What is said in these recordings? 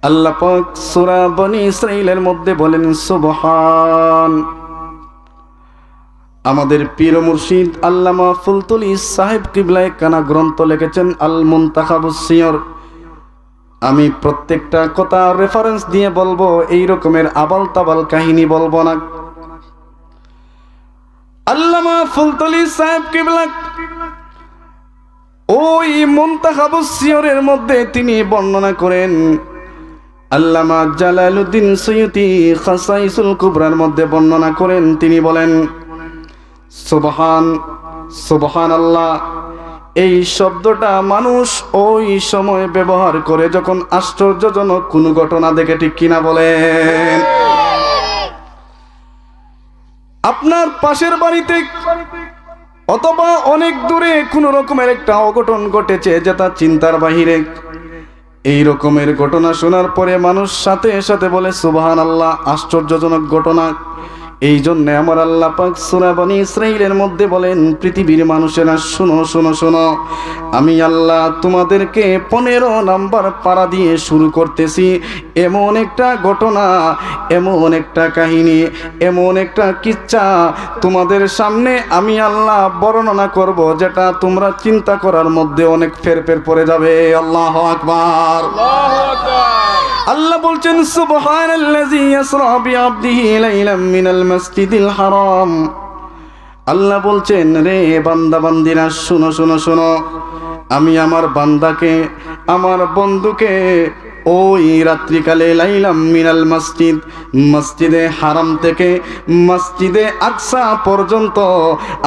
আল্লাহ পাক সূরা বনী ইসরাঈলের মধ্যে বলেন সুবহান। আমাদের পীর মুর্শিদ আল্লামা ফুলতুলি সাহেব কিবলায়ে কানা গ্রন্থ লিখেছেন আল মুনতাখাবুস সিয়র। আমি প্রত্যেকটা কথা রেফারেন্স দিয়ে বলবো, এই রকমের আবাল তাবাল কাহিনী বলবো না। আল্লামা ফুলতুলি সাহেব কিবলা ওই মুনতাখাবুস সিয়রের মধ্যে তিনি বর্ণনা করেন, আল্লামা জালালউদ্দিন সুয়ুতি খাসাইসুল কুবরার মধ্যে বর্ণনা করেন, তিনি বলেন সুবহান, সুবহানাল্লাহ। এই শব্দটা মানুষ ওই সময় ব্যবহার করে যখন আশ্চর্যজনক কোনো ঘটনা দেখে, ঠিক কিনা বলেন? আপনার পাশের বাড়িতে অথবা অনেক দূরে কোনো রকমের একটা অঘটন ঘটেছে যেটা চিন্তার বাহিরে, এই রকমের ঘটনা শোনার পরে মানুষ সাথে সাথে বলে সুবহানাল্লাহ, আশ্চর্যজনক ঘটনা। এই জন্য আমার আল্লাহ পাক সূরা বনী ইসরাঈলের মধ্যে বলেন, পৃথিবীর মানুষেরা শোনো শোনো শোনো, আমি আল্লাহ তোমাদেরকে 15 নাম্বার পারা দিয়ে শুরু করতেছি। এমন একটা ঘটনা, এমন একটা কাহিনী, এমন একটা কিচ্ছা তোমাদের সামনে আমি আল্লাহ বর্ণনা করব, যেটা তোমরা চিন্তা করার মধ্যে অনেক ফের পড়ে যাবে। আল্লাহু আকবার, আল্লাহু আকবার। আল্লাহ বলছেন সুবহানাল্লাযী ইয়াসরা বিআবদিহি লাইলাম মিনাল মাসজিদিল হারাম। আল্লাহ বলছেন, রে বান্দা বান্দিরা শোনো শোনো শোনো, আমি আমার বান্দাকে, আমার বন্ধুকে ওই রাত্রিকালে লাইলাম মিনাল মসজিদ, মসজিদে হারাম থেকে মসজিদে আকসা পর্যন্ত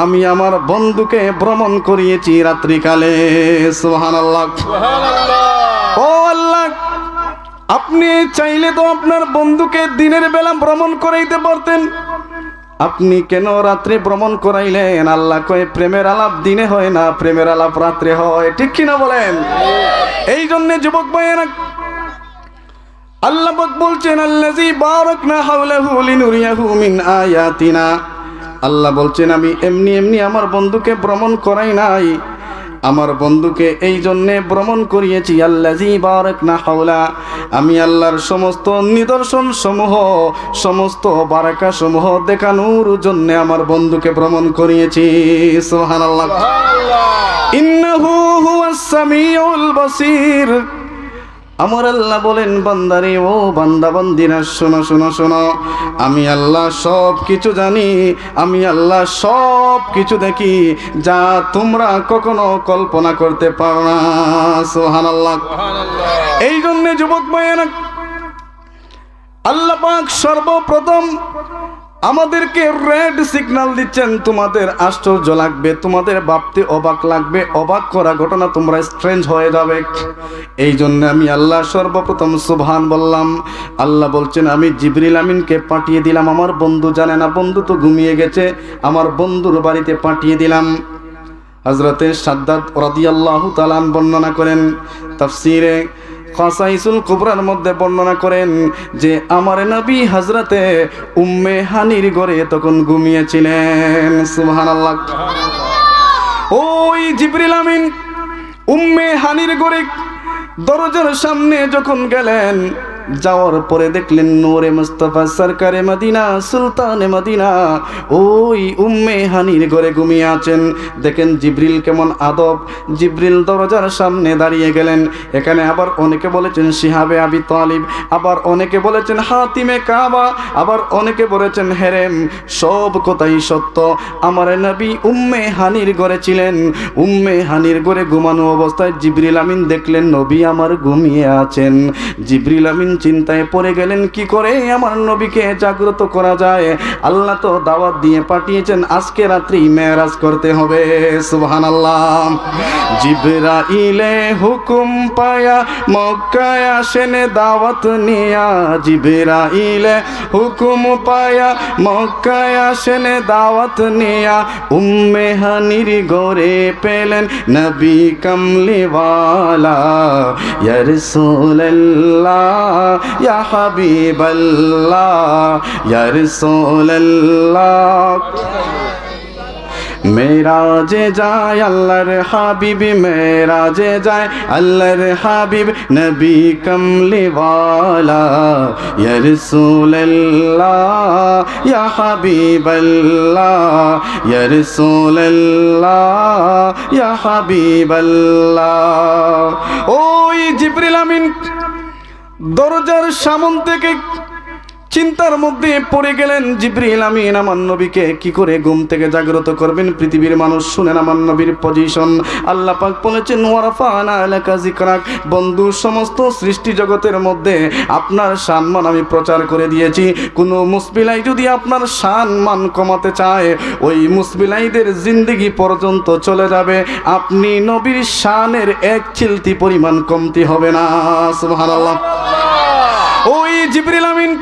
আমি আমার বন্ধুকে ভ্রমণ করিয়েছি রাত্রিকালে। সুবহানাল্লাহ, সুবহানাল্লাহ। ও আল্লাহ, আপনি চাইলে তো আপনার বন্ধুকে দিনের বেলা ভ্রমণ করাইতে পারতেন, আপনি কেন রাত্রে ভ্রমণ করাইলেন? আল্লাহ কয়, প্রেমের আলাপ দিনে হয় না, প্রেমের আলাপ রাত্রে হয়, ঠিক কিনা বলেন? এই জন্য যুবক ভাইয়েরা, আল্লাহ পাক বলছেন আল্লাযী বারাকনা হাওলাহু লিনুরিয়াহু মিন আয়াতিনা। আল্লাহ বলছেন, আমি এমনি এমনি আমার বন্ধুকে ভ্রমণ করাই নাই, আমার বন্ধুকে এই জন্যে ভ্রমণ করিয়েছি আল্লাযী বারাকনা হাওলা, আমি আল্লাহর সমস্ত নিদর্শন সমূহ, সমস্ত বারাকা সমূহ দেখানোর জন্য আমার বন্ধুকে ভ্রমণ করিয়েছি। সুবহানাল্লাহ, সুবহানাল্লাহ। ইন্নাহু হুয়াস সামিউল বাসীর। আমার আল্লাহ বলেন, বান্দারে, ও বান্দা বান্দিরা শোনো শোনো শোনো, আমি আল্লাহ সব কিছু জানি, আমি আল্লাহ সব কিছু দেখি, যা তোমরা কখনো কল্পনা করতে পারো না। সুবহানাল্লাহ, সুবহানাল্লাহ। এই জন্য যুবক ভাইয়েরা, আল্লাহ পাক সর্বপ্রথম আমাদেরকে রেড সিগন্যাল দিচ্ছেন, তোমাদের আশ্চর্য লাগবে, তোমাদের ভাবতে অবাক লাগবে, অবাক করা ঘটনা তোমরা স্ট্রেঞ্জ হয়ে যাবে। এই জন্য আমি আল্লাহ সর্বপ্রথম সুবহান বললাম। আল্লাহ বলছেন, আমি জিবরিল আমিনকে পাঠিয়ে দিলাম, আমার বন্ধু জানে না, বন্ধু তো ঘুমিয়ে গেছে, আমার বন্ধুর বাড়িতে পাঠিয়ে দিলাম। হযরতে সাদ্দাদ রাদিয়াল্লাহু তাআলা বর্ণনা করেন, তাফসীরে খাসাইসুল কুবরার মধ্যে বর্ণনা করেন যে আমার নবী হযরতে উম্মে হানির ঘরে তখন ঘুমিয়েছিলেন। সুবহানাল্লাহ, ওই জিবরিল আমিন উম্মে হানির ঘরে দরজার সামনে যখন গেলেন, যাওয়ার পরে দেখলেন নূরে মুস্তাফা সরকারে মদিনা, সুলতানে মদিনা ওই উম্মে হানির ঘরে ঘুমিয়ে আছেন। দেখেন জিবরিল কেমন আদব, জিবরিল দরজার সামনে দাঁড়িয়ে গেলেন। এখানে আবার অনেকে বলেছেন শিহাবে আবি তালিব, আবার অনেকে বলেছেন হাতিমে কাবা, আবার অনেকে বলেছেন হেরেম। সব কথাই সত্য। আমার নবী উম্মে হানির ঘরে ছিলেন। উম্মে হানির ঘরে ঘুমানো অবস্থায় জিবরিল আমিন দেখলেন নবী আমার ঘুমিয়ে আছেন। জিবরিল আমিন চিন্তায় পড়ে গেলেন, কি করে আমার নবীকে জাগ্রত করা যায়? আল্লাহ তো দাওয়াত দিয়ে পাঠিয়েছেন আজকে রাত্রি মেরাজ করতে হবে। সুবহানাল্লাহ। জিবরাইলে হুকুম পায়া মক্কায় আসেন দাওয়াত নিয়া, জিবরাইলে হুকুম পায়া মক্কায় আসেন দাওয়াত নিয়া, উম্মে হানির ঘরে পেলেন নবী কামলিওয়ালা। ইয়া রাসূলুল্লাহ ইয়া হাবিবাল্লাহ ইয়া রাসূলুল্লাহ। মেরাজে যায় আল্লাহর হাবিব, মেরাজে যায় আল্লাহর হাবিব, নবী কমলিওয়ালা ইয়া রাসূলুল্লাহ ইয়া হাবিবাল্লাহ ইয়া রাসূলুল্লাহ ইয়া হাবিবাল্লাহ। ওই জিবরিল আমিন দরজার সামন থেকে চিন্তার মধ্যে পড়ে গেলেন। জিবরিল আমিন আমার নবীকে কি করে ঘুম থেকে জাগ্রত করবেন? পৃথিবীর মানুষ শুনেন আমার নবীর পজিশন। আল্লাহ পাক বলেছেন ওয়ারাফানা লাকা যিকরাক, বন্ধু সমস্ত সৃষ্টি জগতের মধ্যে আপনার সম্মান আমি প্রচার করে দিয়েছি। কোনো মুসবিলাই যদি আপনার সম্মান কমাতে চায়, ওই মুসবিলাইদের জিন্দেগি পর্যন্ত চলে যাবে, আপনি নবীর শানের এক চিলতি পরিমাণ কমতি হবে না। সুবহানাল্লাহ। ওই জিবরিল আমিন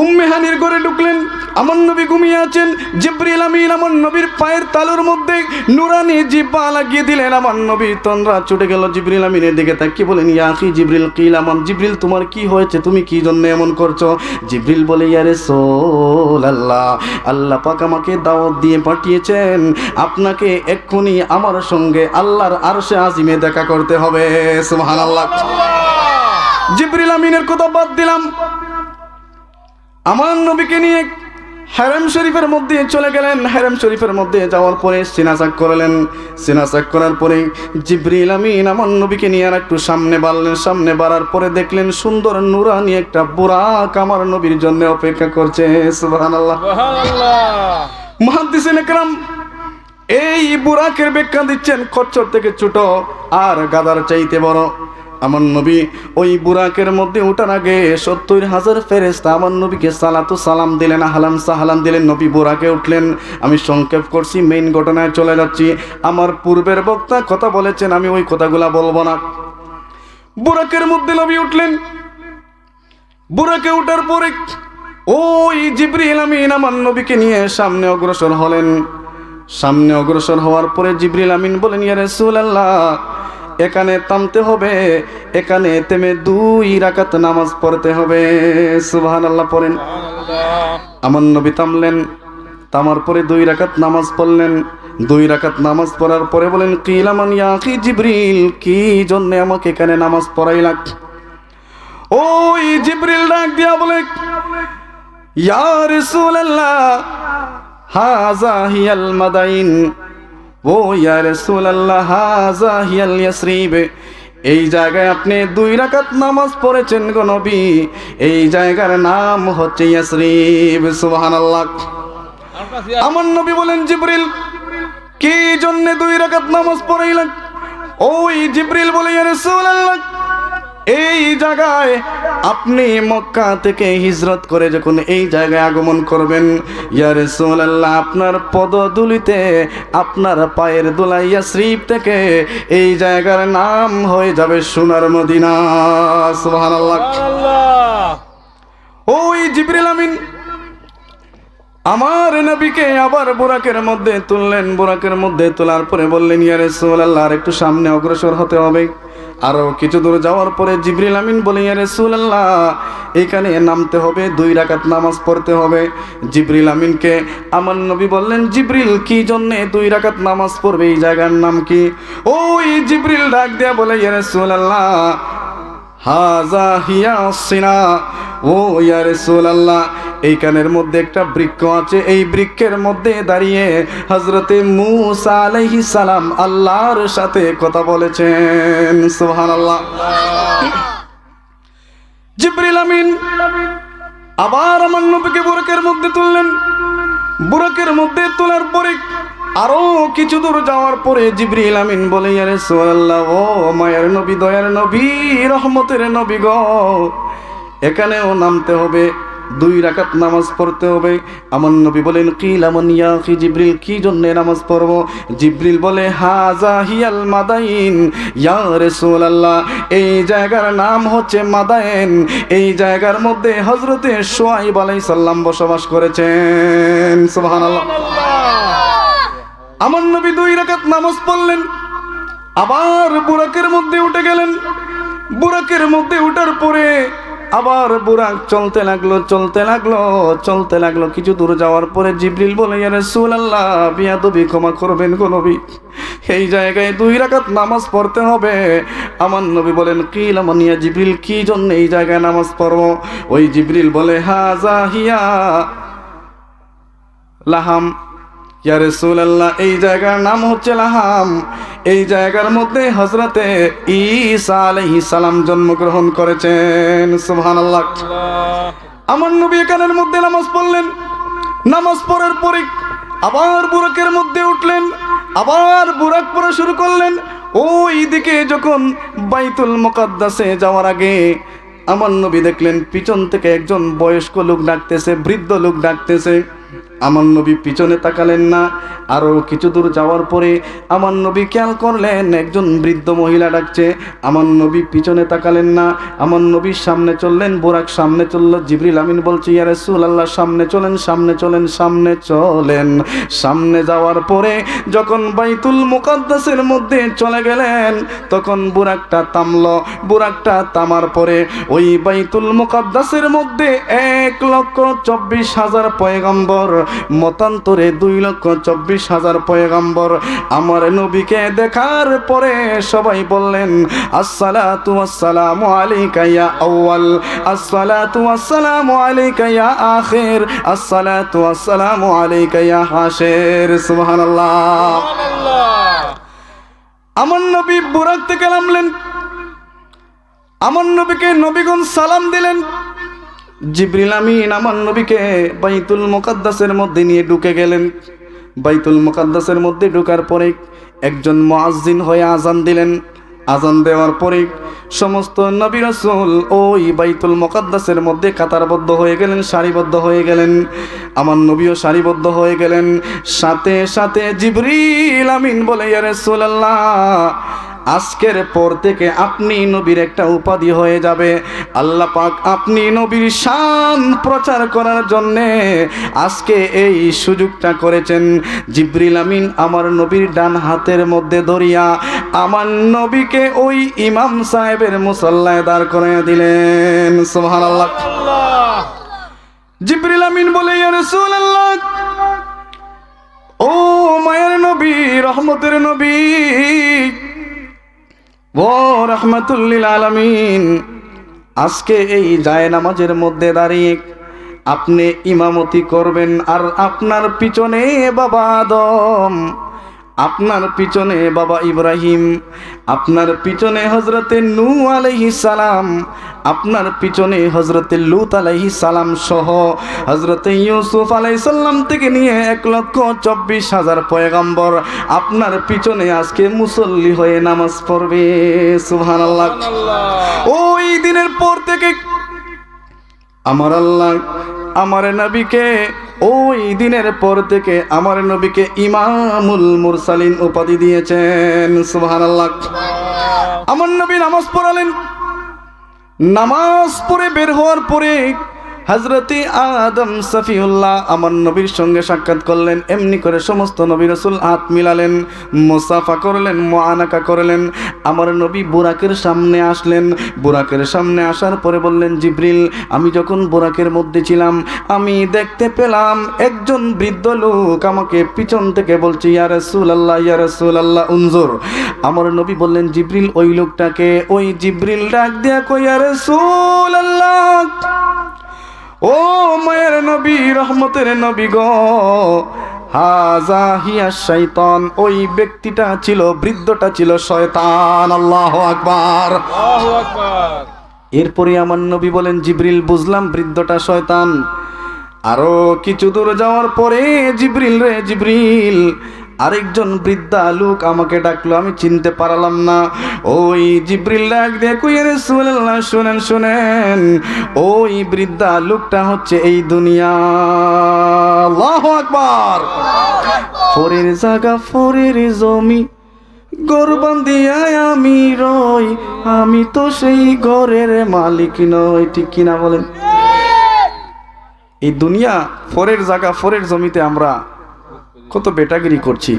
উম্মে হানির ঘরে ঢুকলেন। আমার নবী ঘুমিয়ে আছেন। জিবরিল আমিন আমার নবীর পায়ের তালুর মধ্যে নুরানি জিহ্বা লাগিয়ে দিলেন। আমার নবী তন্দ্রা ছুটে গেল। জিবরিল আমিনের দিকে তাকিয়ে বলেন ইয়া আখি জিবরিল কিল আমান, জিবরিল তোমার কি হয়েছে, তুমি কি জন্য এমন করছো? জিবরিল বলে ইয়া রাসূলুল্লাহ, আল্লাহ পাক আমাকে দাওয়াত দিয়ে পাঠিয়েছেন, আপনাকে এক্ষুনি আমার সঙ্গে আল্লাহর আরশে আজিমে দেখা করতে হবে। সুবহানাল্লাহ। জিবরিল আমিনের কথা বাদ দিলাম, আমার নবীকে নিয়ে হারাম শরীফের মধ্যে চলে গেলেন। হারাম শরীফের মধ্যে যাওয়ার পরে সিনাচাক করলেন। সিনাচাক করার পরে জিবরিল আমিন আমার নবীকে নিয়ে আর একটু সামনে বাড়লেন। সামনে বাড়ার পরে দেখলেন সুন্দর নুরানি একটা বুরাক আমার নবীর জন্য অপেক্ষা করছে। সুবহানাল্লাহ। মুহাদ্দিসিন ইকরাম এই বুরাকের ব্যাখ্যা দিচ্ছেন, খচ্চর থেকে ছোট আর গাদার চাইতে বড়। আমার নবী ওই বুরাকের মধ্যে ওঠার আগে 70,000 ফেরেশতা আমার নবীকে সালাতু সালাম দিলেন, আহলান সাহলান দিলেন। নবী বুরাকে উঠলেন। আমি সংক্ষেপ করছি, মেইন ঘটনায় চলে যাচ্ছি। আমার পূর্বের বক্তা কথা বলেছেন, আমি ওই কথাগুলা বলবো না। বুরাকের মধ্যে নবী উঠলেন। বুরাকে উঠার পরে ওই জিবরিল আমিন আমার নবীকে নিয়ে সামনে অগ্রসর হলেন। সামনে অগ্রসর হওয়ার পরে জিবরিল আমিন বলেন ইয়া রাসূলুল্লাহ, এখানে থামতে হবে, এখানে থেমে 2 রাকাত নামাজ পড়তে হবে। সুবহানাল্লাহ পড়েন। আমার নবী থামলেন, থামার পরে 2 রাকাত নামাজ পড়লেন। 2 রাকাত নামাজ পড়ার পরে বলেন কিলা মান ইয়া আখি জিবরিল, কি জন্য আমাকে এখানে নামাজ পড়াইলা? ওই জিবরিল ডাক দিয়া বলে ইয়া রাসূলুল্লাহ হাযা হিয়াল মাদাইন, ও ইয়া রাসূলুল্লাহ হাযা হিয়াল ইয়াসরিব, এই জায়গায় আপনি 2 রাকাত নামাজ পড়েছেন গো নবী, এই জায়গার নাম হচ্ছে ইয়াসরিব। সুবহানাল্লাহ। আমার নবী বলেন জিবরিল কি জন্য 2 রাকাত নামাজ পড়াইলেন? ওই জিবরিল বলে ইয়া রাসূলুল্লাহ, এই জায়গায় আপনি মক্কা থেকে হিজরত করে যখন এই জায়গায় আগমন করবেন, ইয়া রাসূলুল্লাহ আপনার পদধূলিতে, আপনার পায়ের ধুলা ইয়াসরিব থেকে এই জায়গার নাম হয়ে যাবে সোনার মদিনা। সুবহানাল্লাহ। ওই জিবরিল আমিন আমার নবীকে আবার বুরাকের মধ্যে তুললেন। বুরাকের মধ্যে তোলার পরে বললেন ইয়া রাসূলুল্লাহ আর একটু সামনে অগ্রসর হতে হবে। আরো কিছু দূর যাওয়ার পরে জিবরিল আমিন বলে ইয়া রাসূলুল্লাহ এখানে নামতে হবে, 2 রাকাত নামাজ পড়তে হবে। জিবরিল আমিনকে আমার নবী বললেন জিবরিল কি জন্য 2 রাকাত নামাজ পড়বে, এই জায়গার নাম কি? ওই জিবরিল ডাক দেয়া বলে ইয়া রাসূলুল্লাহ হাযা হিয়া সিনা, ও ইয়া রাসূলুল্লাহ এইখানের মধ্যে একটা বৃক্ষ আছে, এই বৃক্ষের মধ্যে দাঁড়িয়ে হযরতে মূসা আলাইহিস সালাম আল্লাহর সাথে কথা বলেছেন। সুবহানাল্লাহ। জিবরিল আমিন আবার আমার নবীকে বুরাকের মধ্যে তুললেন। বুরাকের মধ্যে তোলার পরে আরো কিছু দূর যাওয়ার পরে জিবরিল আমিন বলে ইয়া রাসূলুল্লাহ, ও মায়ের নবী, দয়ার নবী, রহমতের নবী গো, এখানেও নামতে হবে, 2 রাকাত নামাজ পড়তে হবে। আমার নবী বলেন কিলা মান ইয়া আখি জিবরিল, কি জন্য নামাজ পড়ব? জিবরিল বলে হাযা হিয়াল মাদাইন, ইয়া রাসূলুল্লাহ এই জায়গার নাম হচ্ছে মাদাইন, এই জায়গার মধ্যে হযরতে শুআয়ব আলাইহিস সালাম বসবাস করেছেন। সুবহানাল্লাহ। আমার নবী 2 রাকাত নামাজ পড়লেন, আবার বুরাকের মধ্যে উঠে গেলেন। বুরাকের মধ্যে উঠার পরে আবার বুরাক চলতে লাগলো। কিছু দূর যাওয়ার পরে জিবরিল বলে, ইয়া রাসূলুল্লাহ, বিয়াদবি ক্ষমা করবেন গো নবী, এই জায়গায় 2 রাকাত নামাজ পড়তে হবে। আমার নবী বলেন, কিলা মানিয়া জিবরিল, কি জন্য এই জায়গায় নামাজ পড়ব? ওই জিবরিল বলে, হাযা হিয়া লাহাম, ইয়া রাসূলুল্লাহ, এই জায়গার নাম হচ্ছে লাহাম। এই জায়গার মধ্যে হযরতে ঈসা আলাইহিস সালাম জন্মগ্রহণ করেছেন। সুবহানাল্লাহ। আমার নবী এখানের মধ্যে নামাজ পড়লেন। নামাজ পড়ার পরে আবার বুরাকের মধ্যে উঠলেন, আবার বুরাক পড়া শুরু করলেন। ওই দিকে যখন বাইতুল মুকাদ্দাসে যাওয়ার আগে আমার নবী দেখলেন পিছন থেকে একজন বয়স্ক লোক ডাকতেছে, বৃদ্ধ লোক ডাকতেছে। আমার নবী পিছনে তাকালেন না। আরো কিছু দূর যাওয়ার পরে আমার নবী খেয়াল করলেন একজন বৃদ্ধ মহিলা ডাকছে। আমার নবী পিছনে তাকালেন না, আমার নবীর সামনে চললেন। বুরাক সামনে চলল। জিবরিল আমিন বলছে, ইয়া রাসূলুল্লাহ, সামনে চলেন। সামনে যাওয়ার পরে যখন বাইতুল মুকাদ্দাসের মধ্যে চলে গেলেন, তখন বুরাকটা থামলো। বুরাকটা থামার পরে ওই বাইতুল মুকাদ্দাসের মধ্যে 1,24,000 পয়গম্বর, মতান্তরে 2,24,000 পয়গম্বর আমার নবীকে দেখার পরে সবাই বললেন, আসসালাতু ওয়াসসালামু আলাইকা ইয়া আউয়াল, আসসালাতু ওয়াসসালামু আলাইকা ইয়া আখির, আসসালাতু ওয়াসসালামু আলাইকা ইয়া হাশির। সুবহানাল্লাহ। আমার নবী বুরাক থেকে নামলেন। আমার নবীকে নবীগণ সালাম দিলেন। জিবরিল আমিন আমার নবীকে বাইতুল মুকাদ্দাসের মধ্যে নিয়ে ঢুকে গেলেন। বাইতুল মুকাদ্দাসের মধ্যে ঢোকার পরে একজন মুয়াজ্জিন হয়ে আজান দিলেন। আজান দেওয়ার পরে সমস্ত নবী রাসূল ওই বাইতুল মুকাদ্দাসের মধ্যে কাতারবদ্ধ হয়ে গেলেন, সারিবদ্ধ হয়ে গেলেন। আমার নবীও সারিবদ্ধ হয়ে গেলেন। সাথে সাথে জিবরিল আমিন বলে, ইয়া রাসূলুল্লাহ, আজকের পর থেকে আপনি নবীর একটা উপাধি হয়ে যাবে। আল্লাহ পাক আপনি নবীর শান প্রচার করার জন্যে আজকে এই সুযোগটা করেছেন। জিবরিল আমিন আমার নবীর ডান হাতের মধ্যে ধরিয়া আমার নবীকে ওই ইমাম সাহেবের মুসল্লায় দাঁড় করাইয়া দিলেন। সুবহানাল্লাহ। জিবরিল আমিন বলে, ইয়া রাসূলুল্লাহ, ও মায়ের নবী, রহমতের নবী, ও রাহমাতুল লিল আলামিন, আজকে এই জায়নামাজের মধ্যে দাঁড়িয়ে আপনি ইমামতি করবেন। আর আপনার পিছনে বাবা আদম, আপনার পিছনে বাবা ইব্রাহিম, আপনার পিছনে হযরতে নূহ আলাইহিস সালাম, আপনার পিছনে হযরতে লূত আলাইহিস সালাম সহ হযরতে ইউসুফ আলাইহিস সালাম থেকে নিয়ে 1,24,000 পয়গম্বর আপনার পিছনে আজকে মুসল্লি হয়ে নামাজ পড়বে। সুবহানাল্লাহ। ওই দিনের পর থেকে আমার আল্লাহ আমার নবীকে, ওই দিনের পর থেকে আমার নবীকে ইমামুল মুরসালিন উপাধি দিয়েছেন। সুবহানাল্লাহ। আমার নবী নামাজ পড়ালেন। নামাজ পড়ে বের হওয়ার পরে হযরতে আদম সফিউল্লাহ আমার নবীর সঙ্গে সাক্ষাৎ করলেন। এমনি করে সমস্ত নবী রাসূল হাত মিলালেন, মুসাফা করলেন, মুআনাকা করলেন। আমার নবী বুরাকের সামনে আসলেন। বুরাকের সামনে আসার পরে বললেন, জিবরিল, আমি যখন বুরাকের মধ্যে ছিলাম আমি দেখতে পেলাম একজন বৃদ্ধ লোক আমাকে পিছন থেকে বলছে, ইয়া রাসূলুল্লাহ, ইয়া রাসূলুল্লাহ উনজুর। আমার নবী বললেন, জিবরিল, ওই লোকটাকে? ওই জিবরিল ডাক দিয়া কই, ইয়া রাসূলুল্লাহ, ও মায়ের নবী, রহমতের নবী গো, হাযা হিয়া শাইতান, ওই ব্যক্তিটা ছিল, বৃদ্ধটা ছিল শয়তান। আল্লাহু আকবার, আল্লাহু আকবার। এরপরে আমার নবী বলেন, জিবরিল, বুঝলাম বৃদ্ধটা শয়তান। আরো কিছু দূর যাওয়ার পরে জিবরিল, আরেকজন বৃদ্ধা লোক আমাকে ডাকলো, আমি চিনতে পারলাম না। ওই জিবরিল ডাক দিয়ে কই, ইয়া রাসূলুল্লাহ, শুনেন, ওই বৃদ্ধা লোকটা হচ্ছে এই দুনিয়া। আল্লাহু আকবার। ফরের জায়গা, ফরের জমি, ঘর বান্ধিয়া আমি রই, আমি তো সেই ঘরের মালিক নই। ঠিক কিনা বলেন? এই দুনিয়া ফরের জায়গা, ফরের জমিতে আমরা কত বেটাগিরি করছি।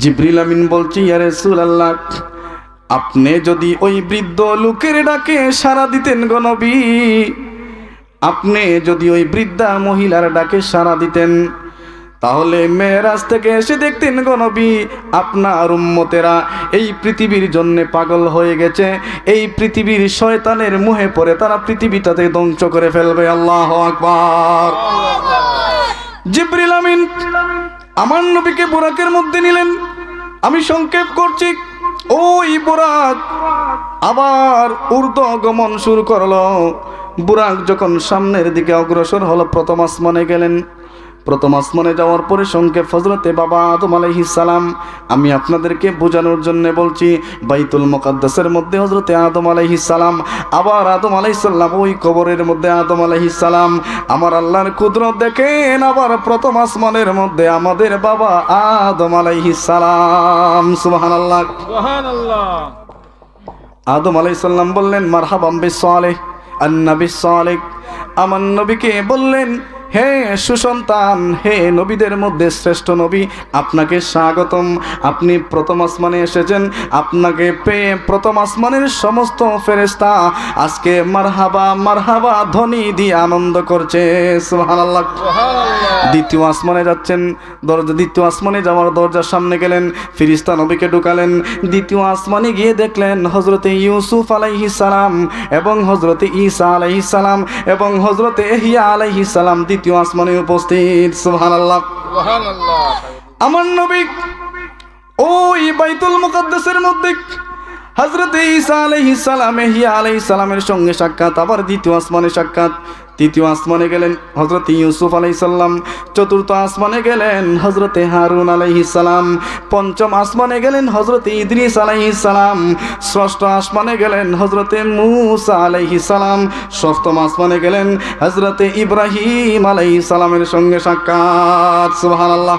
জিবরিল আমিন বলছি, ইয়া রাসূলুল্লাহ, আপনি যদি ওই বৃদ্ধ লোকের ডাকে সাড়া দিতেন গো নবী, আপনি যদি ওই বৃদ্ধা মহিলার ডাকে সাড়া দিতেন, তাহলে মেরাজ থেকে এসে দেখতেন গো নবী আপনার উম্মতেরা এই পৃথিবীর জন্য পাগল হয়ে গেছে, এই পৃথিবীর শয়তানের মুহে পড়ে তারা পৃথিবীটাতে ধ্বংস করে ফেলবে। আল্লাহু আকবার। জিবরিল আমিন আমার নবীকে বুরাকের মধ্যে নিলেন। আমি সংক্ষেপ করছি। ওই বুরাক আবার ঊর্ধ্বগমন শুরু করলো। বুরাক যখন সামনের দিকে অগ্রসর হলো, প্রথম আসমানে গেলেন। প্রথম আসমানে যাওয়ার পরে সংক্ষেপ হযরতে বাবা আদম আলাইহিস সালাম, আমি আপনাদেরকে বোঝানোর জন্য বলছি, বাইতুল মুকাদ্দাসের মধ্যে হযরতে আদম আলাইহিস সালাম, আবার আদম আলাইহিস সালাম ওই কবরের মধ্যে আদম আলাইহিস সালাম। আমার আল্লাহর কুদরত দেখেন, আবার প্রথম আসমানের মধ্যে আমাদের বাবা আদম আলাইহিস সালাম। সুবহানাল্লাহ সুবহানাল্লাহ। আদম আলাইহিস সালাম বললেন, মারহাবাম বিস-সালিহ আন-নবী সালিহ। আমার নবীকে বললেন, হে সুসন্তান, হে নবীদের মধ্যে শ্রেষ্ঠ নবী, আপনাকে স্বাগতম। আপনি প্রথম আসমানে এসেছেন, আপনাকে পেয়ে প্রথম আসমানের সমস্ত ফেরেশতা আজকে মারহাবা মারহাবা ধ্বনি দিয়ে আনন্দ করছে। সুবহানাল্লাহ সুবহানাল্লাহ। দ্বিতীয় আসমানে যাচ্ছেন, দ্বিতীয় আসমানে যাওয়ার দরজার সামনে গেলেন, ফেরেশতা নবীকে ঢুকালেন। দ্বিতীয় আসমানে গিয়ে দেখলেন হযরতে ইউসুফ আলাইহিস সালাম এবং হযরতে ঈসা আলাইহিস সালাম এবং হযরতে ইহইয়া আলাইহিস সালাম দ্বিতীয় আসমানে উপস্থিত। সুবহানাল্লাহ সুবহানাল্লাহ। আমার নবী ওই বাইতুল মুকাদ্দাসের মধ্যে হযরতে ঈসা আলাইহিস সালাম ইহইয়া আলাইহিস সালামের সঙ্গে সাক্ষাৎ, আবার দ্বিতীয় আসমানে সাক্ষাৎ। তৃতীয় আসমানে গেলেন হযরতে ইউসুফ আলাইহিস সালাম, চতুর্থ আসমানে গেলেন হযরতে হারুন আলাইহিস সালাম, পঞ্চম আসমানে গেলেন হযরতে ইদ্রিস আলাইহিস সালাম, ষষ্ঠ আসমানে গেলেন হযরতে মূসা আলাইহিস সালাম, সপ্তম আসমানে গেলেন হযরতে ইব্রাহিম আলাইহিস সালামের সঙ্গে সাক্ষাৎ। সুবহানাল্লাহ।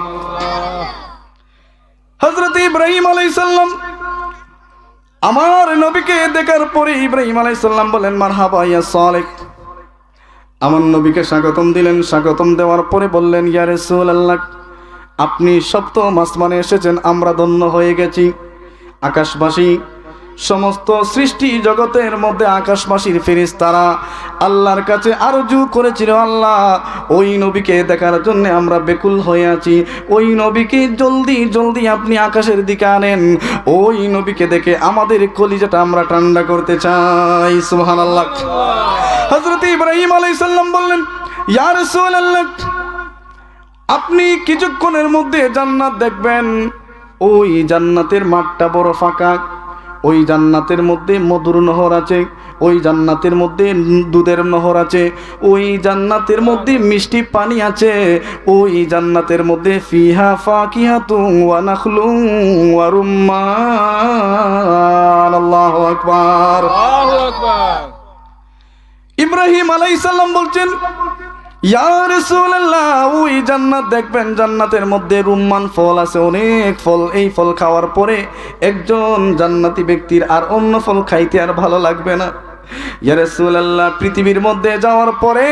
হযরতে ইব্রাহিম আলাইহিস সালাম আমার নবীকে দেখার পরে ইব্রাহিম আলাইহিস সালাম বলেন, মারহাবা ইয়া সালিহ। আমার নবীকে স্বাগতম দিলেন। স্বাগতম দেওয়ার পরে বললেন, ইয়া রাসূলুল্লাহ, আপনি সপ্তম আসমানে এসেছেন, আমরা ধন্য হয়ে গেছি। আকাশবাসী, সমস্ত সৃষ্টি জগতের মধ্যে আকাশবাসীর ফেরেশতারা আল্লাহর কাছে আরজু করেছিল, আল্লাহ ওই নবীকে দেখার জন্য আমরা বেকুল হয়ে আছি, ওই নবীকে জলদি জলদি আপনি আকাশের দিকে আনেন, ওই নবীকে দেখে আমাদের কলিজাটা আমরা ঠান্ডা করতে চাই। সুবহানাল্লাহ। হযরত ইব্রাহিম আলাইহিস সালাম বললেন, ইয়া রাসূলুল্লাহ, আপনি কিছুক্ষণের মধ্যে জান্নাত দেখবেন। ওই জান্নাতের মাঠটা বড় ফাঁকা, ওই জান্নাতের মধ্যে মধুর নহর আছে, ওই জান্নাতের মধ্যে দুধের নহর আছে, ওই জান্নাতের মধ্যে মিষ্টি পানি আছে, ওই জান্নাতের মধ্যে ফিহা ফাকিহাতুন ওয়া নাখলুন ওয়া রুম্মান। আল্লাহু আকবার আল্লাহু আকবার। ইব্রাহিম আলাইহিস সালাম বলছেন, ইয়া রাসূলুল্লাহ, ওই জান্নাত দেখবেন, জান্নাতের মধ্যে রুম্মান ফল আছে, অনেক ফল। এই ফল খাওয়ার পরে একজন জান্নাতি ব্যক্তির আর অন্য ফল খাইতে আর ভালো লাগবে না। ইয়া রাসূলুল্লাহ, পৃথিবীর মধ্যে যাওয়ার পরে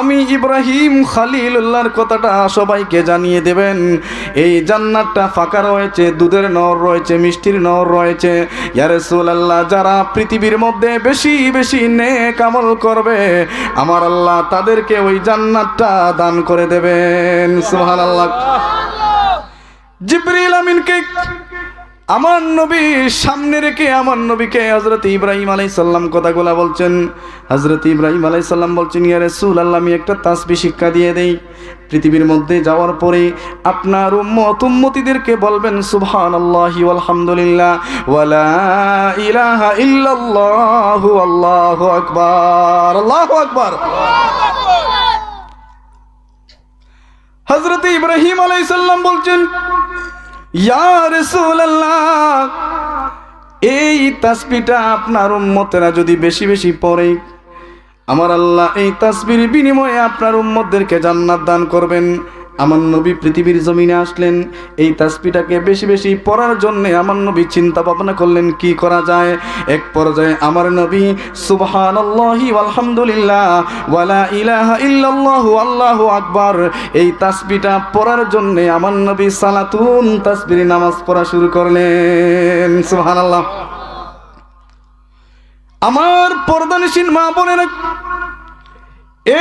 আমি ইব্রাহিম খলিলুল্লাহর কথাটা সবাইকে জানিয়ে দেবেন। এই জান্নাতটা ফাঁকা রয়েছে, দুধের নহর রয়েছে, মিষ্টির নহর রয়েছে। ইয়া রাসূলুল্লাহ, যারা পৃথিবীর মধ্যে বেশি বেশি নেক আমল করবে, আমার আল্লাহ তাদেরকে ওই জান্নাতটা দান করে দেবেন। সুবহানাল্লাহ। জিবরিল আমিনকে আমার নবী সামনে রেখে আমার নবীকে হযরত ইব্রাহিম আলাইহিস সালাম কথাগুলা বলছেন। হযরত ইব্রাহিম আলাইহিস সালাম বলছেন, ইয়া রাসূলুল্লাহ, আমি একটা তাসবিহ শিক্ষা দিয়ে দেই। পৃথিবীর মধ্যে যাওয়ার পরে আপনার উম্মতিদেরকে বলবেন, সুবহানাল্লাহি ওয়ালহামদুলিল্লাহ ওয়া লা ইলাহা ইল্লাল্লাহু আল্লাহু আকবার। আল্লাহু আকবার। হযরত ইব্রাহিম আলাইহিস সালাম বলছেন, ইয়া রাসূলুল্লাহ, এই তাসবিহটা আপনার উম্মতেরা যদি বেশি বেশি পড়ে, আমার আল্লাহ এই তাসবিহর বিনিময়ে আপনার উম্মতদেরকে জান্নাত দান করবেন। আমার নবী পৃথিবীর জমিনে আসলেন, এই তাসবিহটাকে বেশি বেশি পড়ার জন্য আমার নবী চিন্তা ভাবনা করলেন কি করা যায়। এক পর্যায়ে আমার নবী সুবহানাল্লাহি আলহামদুলিল্লাহ ওয়ালা ইলাহা ইল্লাল্লাহু আল্লাহু আকবার এই তাসবিহটা পড়ার জন্য আমার নবী সালাতুন তাসবিহ নামাজ পড়া শুরু করলেন। সুবহানাল্লাহ। আমার পর্দানিসীন মা বোনেরা,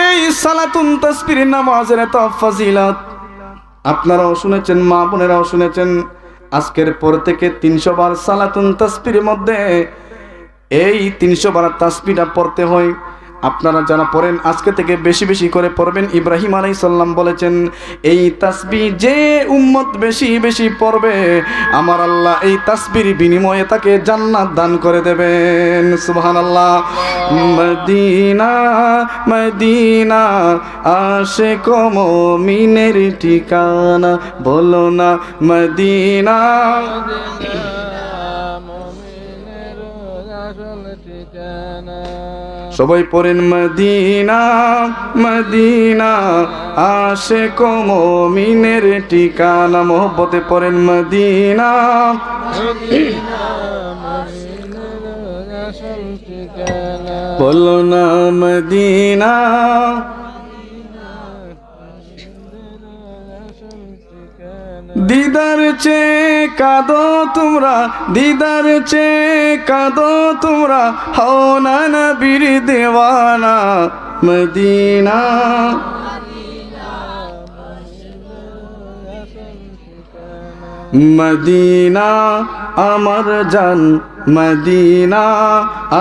এই সালাতুন তাসবিহ নামাজের এত ফজিলত আপনারাও শুনেছেন, মা বোনেরাও শুনেছেন। আজকের পর থেকে 300 বার সালাতুন তাসবিহের মধ্যে এই 300 বার তাসবিহটা পড়তে হয়। আপনারা যারা পড়েন আজকে থেকে বেশি বেশি করে পড়বেন। ইব্রাহিম আলাইহিস সালাম বলেছেন, এই তাসবিহ যে উম্মত বেশি বেশি পড়বে আমার আল্লাহ এই তাসবিহর বিনিময়ে তাকে জান্নাত দান করে দেবেন। সুবহানাল্লাহ। মদিনা মদিনা আশিক মুমিনের ঠিকানা, বলো না মদিনা। সবাই পড়েন মদিনা মদিনা আশিক মুমিনের ঠিকানা, মোহব্বতে পড়েন মদিনা। বলো না মদিনা। দিদার চে কাঁদো তোমরা, দিদার চে কাঁদো তোমরা, হও না নবীর দেওয়ানা মদিনা। মদিনা আমার জান, মদিনা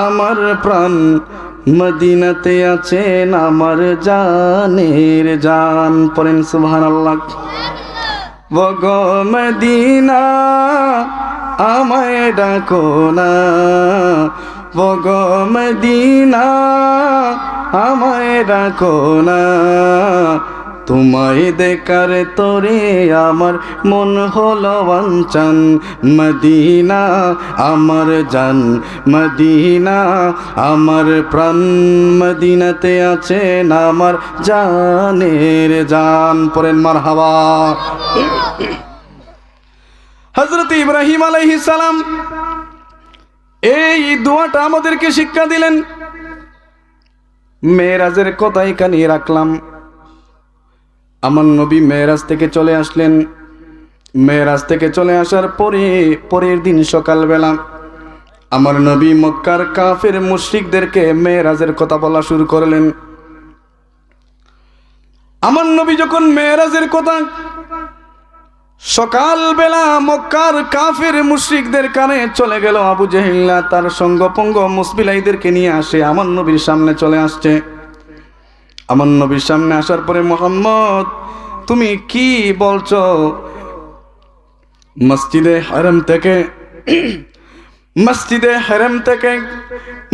আমার প্রাণ, মদিনাতে আছেন আমার জানের জান। পড়েন সুবহানাল্লাহ। ওগো মদিনা আমায় ডাকো না, ওগো মদিনা আমায় ডাকো না, তোমায় দেখার তোরে আমার মন হলো বাঞ্ছান। মদিনা আমার জান, মদিনা আমার প্রাণ, মদিনাতে আছেন আমার জানের জান। পড়েন মারহাবা। হযরত ইব্রাহিম আলাইহিস সালাম এই দোয়াটা আমাদেরকে শিক্ষা দিলেন। মেরাজের কথা এখানে রাখলাম। আমার নবী মেরাজ থেকে চলে আসলেন। মেরাজ থেকে চলে আসার পরে পরের দিন সকালবেলা আমার নবী মক্কার কাফের মুশরিকদেরকে মেরাজের কথা বলা শুরু করলেন। আমার নবী যখন মেরাজের কথা সকালবেলা মক্কার কাফের মুশরিকদের কানে চলে গেল, আবু জেহেল তার সঙ্গপঙ্গ মুসবিলাইদেরকে নিয়ে আসে আমার নবীর সামনে চলে আসছে। আমার নবীর সামনে আসার পরে, মুহাম্মদ তুমি কি বলছো? মসজিদে হারাম থেকে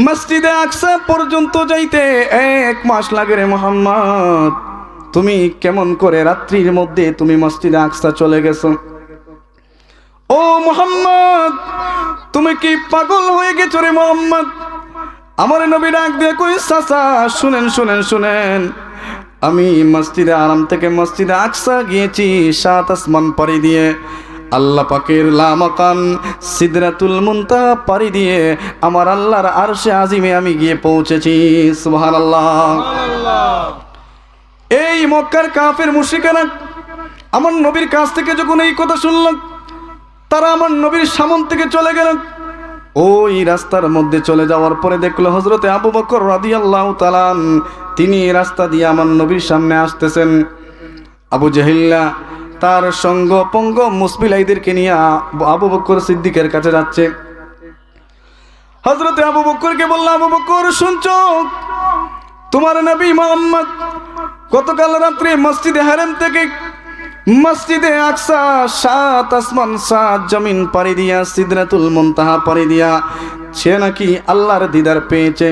মসজিদে আকসা পর্যন্ত যাইতে 1 মাস লাগে রে মুহাম্মদ, তুমি কেমন করে রাত্রির মধ্যে তুমি মসজিদে আকসা চলে গেছো? ও মুহাম্মদ তুমি কি পাগল হয়ে গেছো রে মুহাম্মদ? আমার নবী ডাক দিয়ে কই, চাচা শুনেন শুনেন শুনেন, আমি মসজিদে আরাম থেকে মসজিদে আকসা গিয়েছি 7 আসমান পাড়ি দিয়ে, আল্লাহ পাকের লামাকান সিদরাতুল মুনতাহা পাড়ি দিয়ে আমার আল্লাহর আরশে আজিমে আমি গিয়ে পৌঁছেছি। সুবহানাল্লাহ। এই মক্কার কাফের মুশরিকেরা আমার নবীর কাছ থেকে যখন এই কথা শুনল, তারা আমার নবীর সামন থেকে চলে গেল। ওই রাস্তার মধ্যে চলে যাওয়ার পরে দেখলো হযরতে আবু বকর রাদিয়াল্লাহু তাআলা তিনি রাস্তা দিয়ে আমার নবীর সামনে আসতেছেন। আবু জেহেল তার সঙ্গ পঙ্গ মুসবিলাইদেরকে নিয়ে আবু বকর সিদ্দিকের কাছে যাচ্ছে। হযরতে আবু বকরকে বলল, আবু বকর শুনছো, তোমার নবী মুহাম্মদ গতকাল রাত্রে মসজিদে হারাম থেকে মসজিদে আকসা 7 আসমান 7 জমিন পাড়ি দিয়া সিদরাতুল মুনতাহা পাড়ি দিয়া সে নাকি আল্লাহর দিদার পেয়েছে।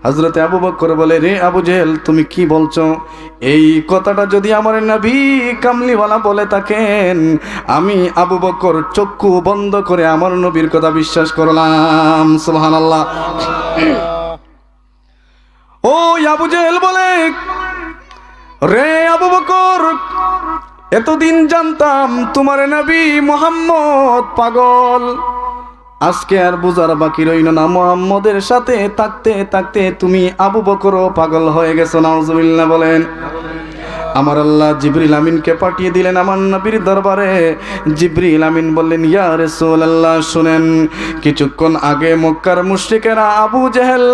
হযরতে আবু বকর বলে, রে আবু জেহেল তুমি কি বলছো? এই কথাটা যদি আমার নবী কামলিওয়ালা বলে থাকেন, আমি আবু বকর চক্ষু বন্ধ করে আমার নবীর কথা বিশ্বাস করলাম। সুবহানাল্লাহ। ও আবু জেহেল বলে, রে আবু বকর এতদিন জানতাম তোমার নবী মুহাম্মদ পাগল, আজকে আর বুঝার বাকি রইল না, মুহাম্মদের সাথে থাকতে থাকতে তুমি আবু বকরও পাগল হয়ে গেছো। নাউজুবিল্লাহ বলেন। আমার আল্লাহ জিবরিল আমিনকে পাঠিয়ে দিলেন আমার নবীর দরবারে। জিবরিল আমিন বললেন, ইয়া রাসূলুল্লাহ শুনেন, কিছুক্ষণ আগে মক্কার মুশরিকেরা আবু জেহেল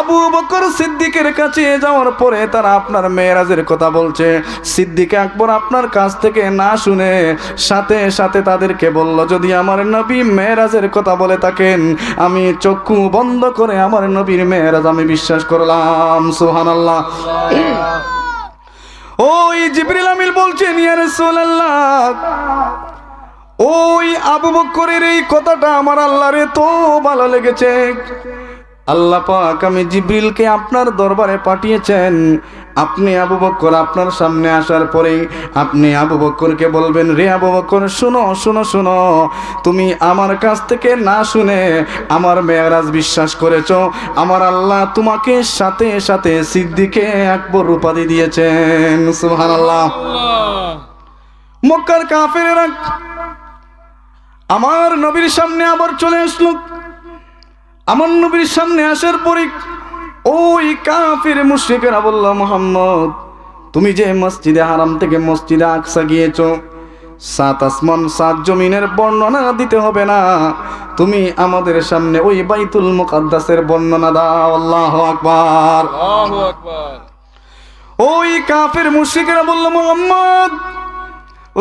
আবু বকর সিদ্দিকের কাছে যাওয়ার পরে তারা আপনার মেরাজের কথা বলছে। সিদ্দিক আকবর আপনার কাছ থেকে না শুনে সাথে সাথে তাদেরকে বলল, যদি আমার নবী মেরাজের কথা বলে থাকেন, আমি চক্ষু বন্ধ করে আমার নবীর মেরাজ আমি বিশ্বাস করলাম। সুবহানাল্লাহ। ওই জিবরিল আমিন বলছেন, ইয়া রাসূলুল্লাহ, ওই আবু বকরের এই কথাটা আমার আল্লাহরে তো ভালো লেগেছে। আল্লাহ পাক আমি জিবরিলকে আপনার দরবারে পাঠিয়েছেন। আপনি আবু বকর আপনার সামনে আসার পরে আপনি আবু বকরকে বলবেন, রে আবু বকর শুনো শুনো শুনো, তুমি আমার কাছ থেকে না শুনে আমার মেরাজ বিশ্বাস করেছো, আমার আল্লাহ তোমাকে সাথে সাথে সিদ্দিকে আকবর উপাধি দিয়েছেন। সুবহানাল্লাহ। মক্কার কাফেরেরা আমার নবীর সামনে আবার চলে আসলো। আমার নবীর সামনে আসার পরে ওই কাফের মুশরিকেরা বলল, মুহাম্মদ তুমি যে মসজিদে হারাম থেকে মসজিদে আকসা গিয়েছো, 7 আসমান 7 জমিনের বর্ণনা দিতে হবে না, তুমি আমাদের সামনে ওই বাইতুল মুকাদ্দাসের বর্ণনা দাও। আল্লাহু আকবার, আল্লাহু আকবার। ওই কাফের মুশরিকেরা বলল, মুহাম্মদ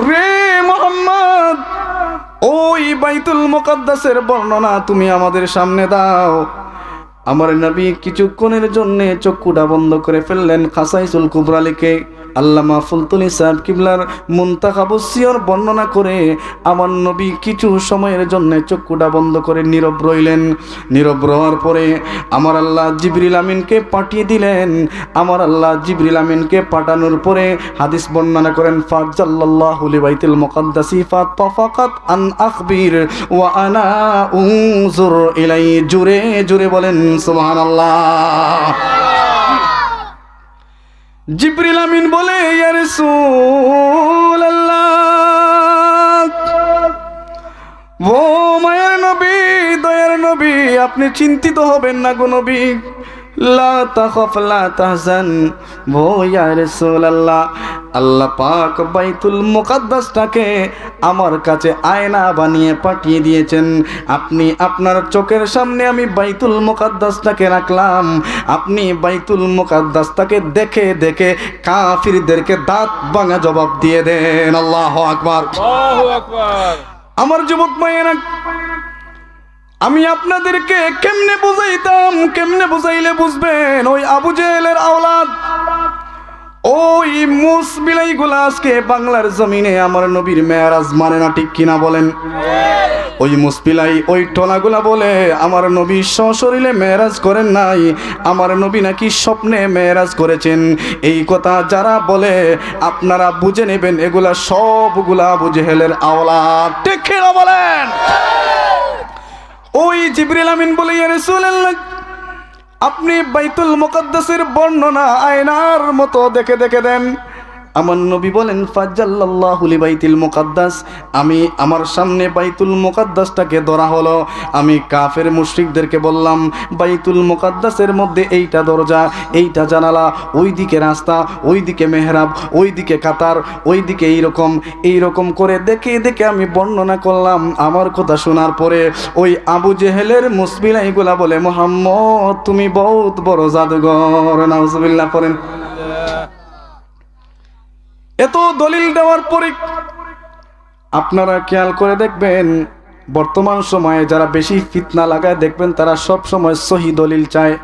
রে মুহাম্মদ, ওই বাইতুল মুকাদ্দাসের বর্ণনা তুমি আমাদের সামনে দাও। আমার নবী কিছুক্ষণের জন্য চক্ষুটা বন্ধ করে ফেললেন। খাসাইসুল কুবরা লিখে আল্লামা ফুলতুলি সাহেব কিবলার মুনতাখাবুস সিয়র বর্ণনা করে আমার নবী কিছু সময়ের জন্য চক্ষুটা বন্ধ করে নীরব রইলেন। নীরব রওয়ার পরে আমার আল্লাহ জিবরিল আমিনকে পাঠিয়ে দিলেন। আমার আল্লাহ জিবরিল আমিনকে পাঠানোর পরে হাদিস বর্ণনা করেন, ফাজাল্লাল্লাহু লিবাইতিল মুকাদ্দাসি ফাতাফাকাত আন আখবির ওয়া আনা উনজুর ইলাই। জুরে জুরে বলেন সুবহানাল্লাহ। জিবরিল আমিন বলে, ইয়া রাসূলুল্লাহ, ও মায়ের নবী, দয়ার নবী, আপনি চিন্তিত হবেন না গো নবী, লা তাখাফ লা তাহজান। ও ইয়া রাসূলুল্লাহ, আল্লাহ পাক বাইতুল মুকাদ্দাসটাকে আমার কাছে আয়না বানিয়ে পাঠিয়ে দিয়েছেন। আপনি আপনার চোখের সামনে আমি বাইতুল মুকাদ্দাসটাকে রাখলাম। আপনি বাইতুল মুকাদ্দাসটাকে দেখে দেখে কাফিরদেরকে দাঁত ভাঙা জবাব দিয়ে দেন। আল্লাহু আকবার, আল্লাহু আকবার। আমার যুবক মায়েরা, আমি আপনাদেরকে কেমনে বুঝাইতাম, কেমনে বুঝাইলে বুঝবেন? ওই আবু জেহেলের আওলাদ, ওই মুসবিলাইগুলা আজকে বাংলার জমিনে আমার নবীর মেরাজ মানে না, ঠিক কিনা বলেন? ওই মুসবিলাই ওই টোনাগুলা বলে আমার নবী সশরীরে মেরাজ করেন নাই, আমার নবী নাকি স্বপ্নে মেরাজ করেছেন। এই কথা যারা বলে আপনারা বুঝে নেবেন, এগুলা সবগুলা আবু জেহেলের আওলাদ, ঠিক কিনা বলেন? ওই জিবরিল আমিন বলে, ইয়া রাসূলুল্লাহ, আপনি বাইতুল মুকাদ্দাসের বর্ণনা আয়নার মতো দেখে দেখে দেন। আমার নবী বলেন, ফাজাল্লাল্লাহু লিবাইতিল মুকাদ্দাস, আমি আমার সামনে বাইতুল মুকাদ্দাসটাকে ধরা হলো। আমি কাফের মুশরিকদেরকে বললাম, বাইতুল মুকাদ্দাসের মধ্যে এইটা দরজা, এইটা জানালা, ওইদিকে রাস্তা, ওইদিকে মেহরাব, ওইদিকে কাতার, ওইদিকে এইরকম করে দেখে দেখে আমি বর্ণনা করলাম। আমার কথা শোনার পরে ওই আবু জেহেলের মুসবিলাইগুলা বলে, মুহাম্মদ তুমি বহুত বড় জাদুঘর। নাউজুবিল্লাহ পড়েন। এত দলিল দেওয়ার পরে আপনারা খেয়াল করে দেখবেন, বর্তমান সময়ে যারা বেশি ফিতনা লাগায় দেখবেন তারা সব সময় সহি দলিল চায়।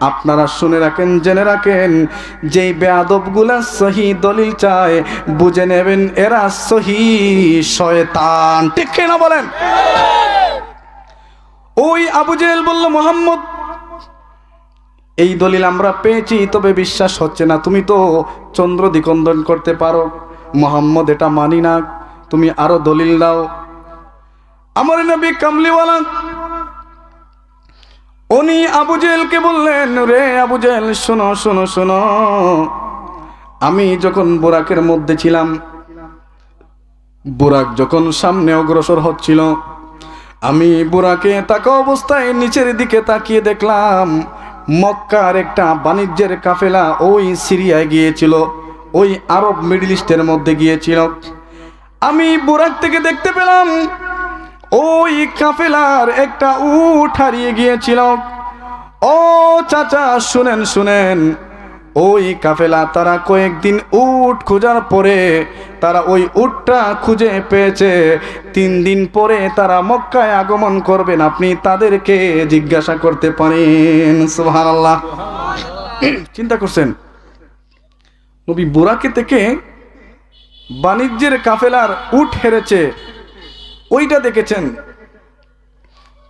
আপনারা শুনে রাখেন, জেনে রাখেন, যেই বেয়াদবগুলা সহি দলিল চায় বুঝে নেবেন এরা সহি শয়তান, ঠিক না বলেন? ওই আবু জেহেল বলল, মুহাম্মদ এই দলিল আমরা পেয়েছি, তবে বিশ্বাস হচ্ছে না, তুমি তো চন্দ্র দ্বিখণ্ডন করতে পারো, মুহাম্মদ এটা মানি না, তুমি আরো দলিল দাও। আমার নবী কামলিওয়ালা উনি আবু জেহেলকে বললেন, রে আবু জেহেল শোনো শোনো শোনো, আমি যখন বোরাকের মধ্যে ছিলাম বুরাক যখন সামনে অগ্রসর হচ্ছিল, আমি বুরাকে তাকা অবস্থায় নিচের দিকে তাকিয়ে দেখলাম মক্কার একটা বাণিজ্যের কাফেলা ওই সিরিয়ায় গিয়েছিল, ওই আরব মিডল ইস্টের মধ্যে গিয়েছিল। আমি বুরাক থেকে দেখতে পেলাম ওই কাফেলার একটা উট হারিয়ে গিয়েছিল। ও চাচা শুনেন শুনেন, ওই কাফেলা তারা কয়েকদিন উট খোঁজার পরে তারা ওই উটটা খুঁজে পেয়েছে। 3 দিন পরে তারা মক্কায় আগমন করবেন, আপনি তাদেরকে জিজ্ঞাসা করতে পারেন। সুবহানাল্লাহ। চিন্তা করছেন, নবী বুরাকে থেকে বাণিজ্যের কাফেলার উট হেরেছে, ওইটা দেখেছেন।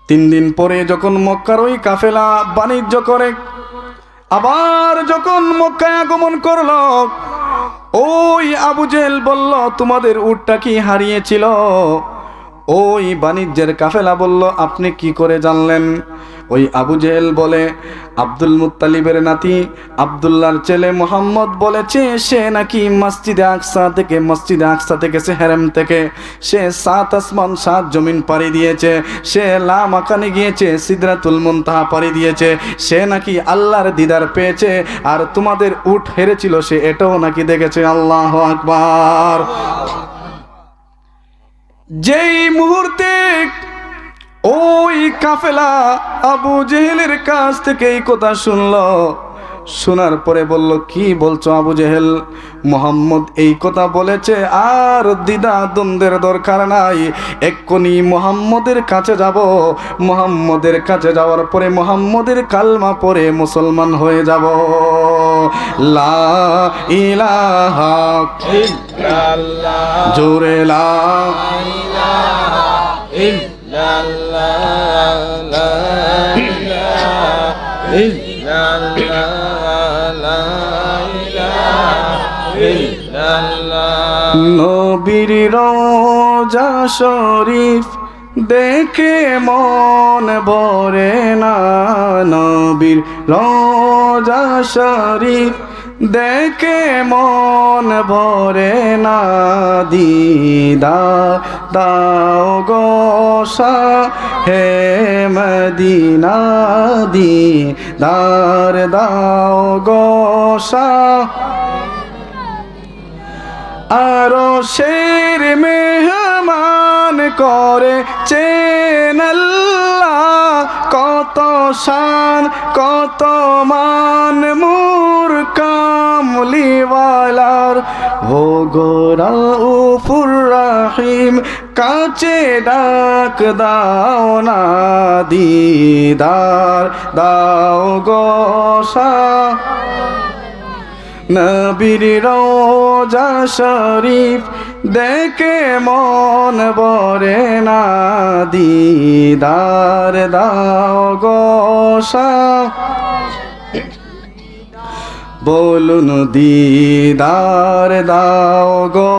3 দিন পরে যখন মক্কার ওই কাফেলা বাণিজ্য করে আবার যখন মক্কায় আগমন করল, ওই আবু জেহেল বলল তোমাদের উটটা কি হারিয়েছিল? ওই বাণিজ্যের কাফেলা বলল আপনি কি করে জানলেন? ওই আবু জেহেল বলে আব্দুল মুত্তালিবের নাতি আব্দুল্লাহর ছেলে মোহাম্মদ বলেছে সে নাকি মসজিদে আকসা থেকে সে হেরেম থেকে সে 7 আসমান 7 জমিন পাড়ি দিয়েছে, সে লা মাকানে গিয়েছে, সিদরাতুল মুনতাহা পাড়ি দিয়েছে, সে নাকি আল্লাহর দিদার পেয়েছে, আর তোমাদের উট হেরেছিল সে এটাও নাকি দেখেছে। আল্লাহু আকবার। যেই মুহূর্তে ওই কাফেলা আবু জেহেলের কাছ থেকে এই কথা শুনলো, শোনার পরে বলল কি বলছো আবু জেহেল? মোহাম্মদ এই কথা বলেছে, আর দ্বিধা দ্বন্দ্বের দরকার নাই, এক্ষুনি মোহাম্মদের কাছে যাব। মোহাম্মদের কাছে যাওয়ার পরে মোহাম্মদের কালমা পড়ে মুসলমান হয়ে যাব। লা ইলাহা ইল্লাল্লাহ, জোরে লা ইলাহা ইল্লাল্লাহ, লা ইলাহা ইল্লাল্লাহ। নবীর রওজা শরীফ দেখে মন ভরে না, নবীর রওজা শরীফ দেখে মন ভরে না, দিদার দাও গো শাহে মদিনা, দিদার দাও গো শাহ। আরো শের মেহমান করে চেনাল্লাহ, কত শান কত মান মুর কামলিওয়ালার, ও গৌরাউফুর রাহিম কাছে ডাক দাও না, দিদার দাও গো শাহ। নবীর রওজা শরীফ দেখে মন ভরে না, দিদার দাও গো শাহ। বলুন দিদার দাও গো।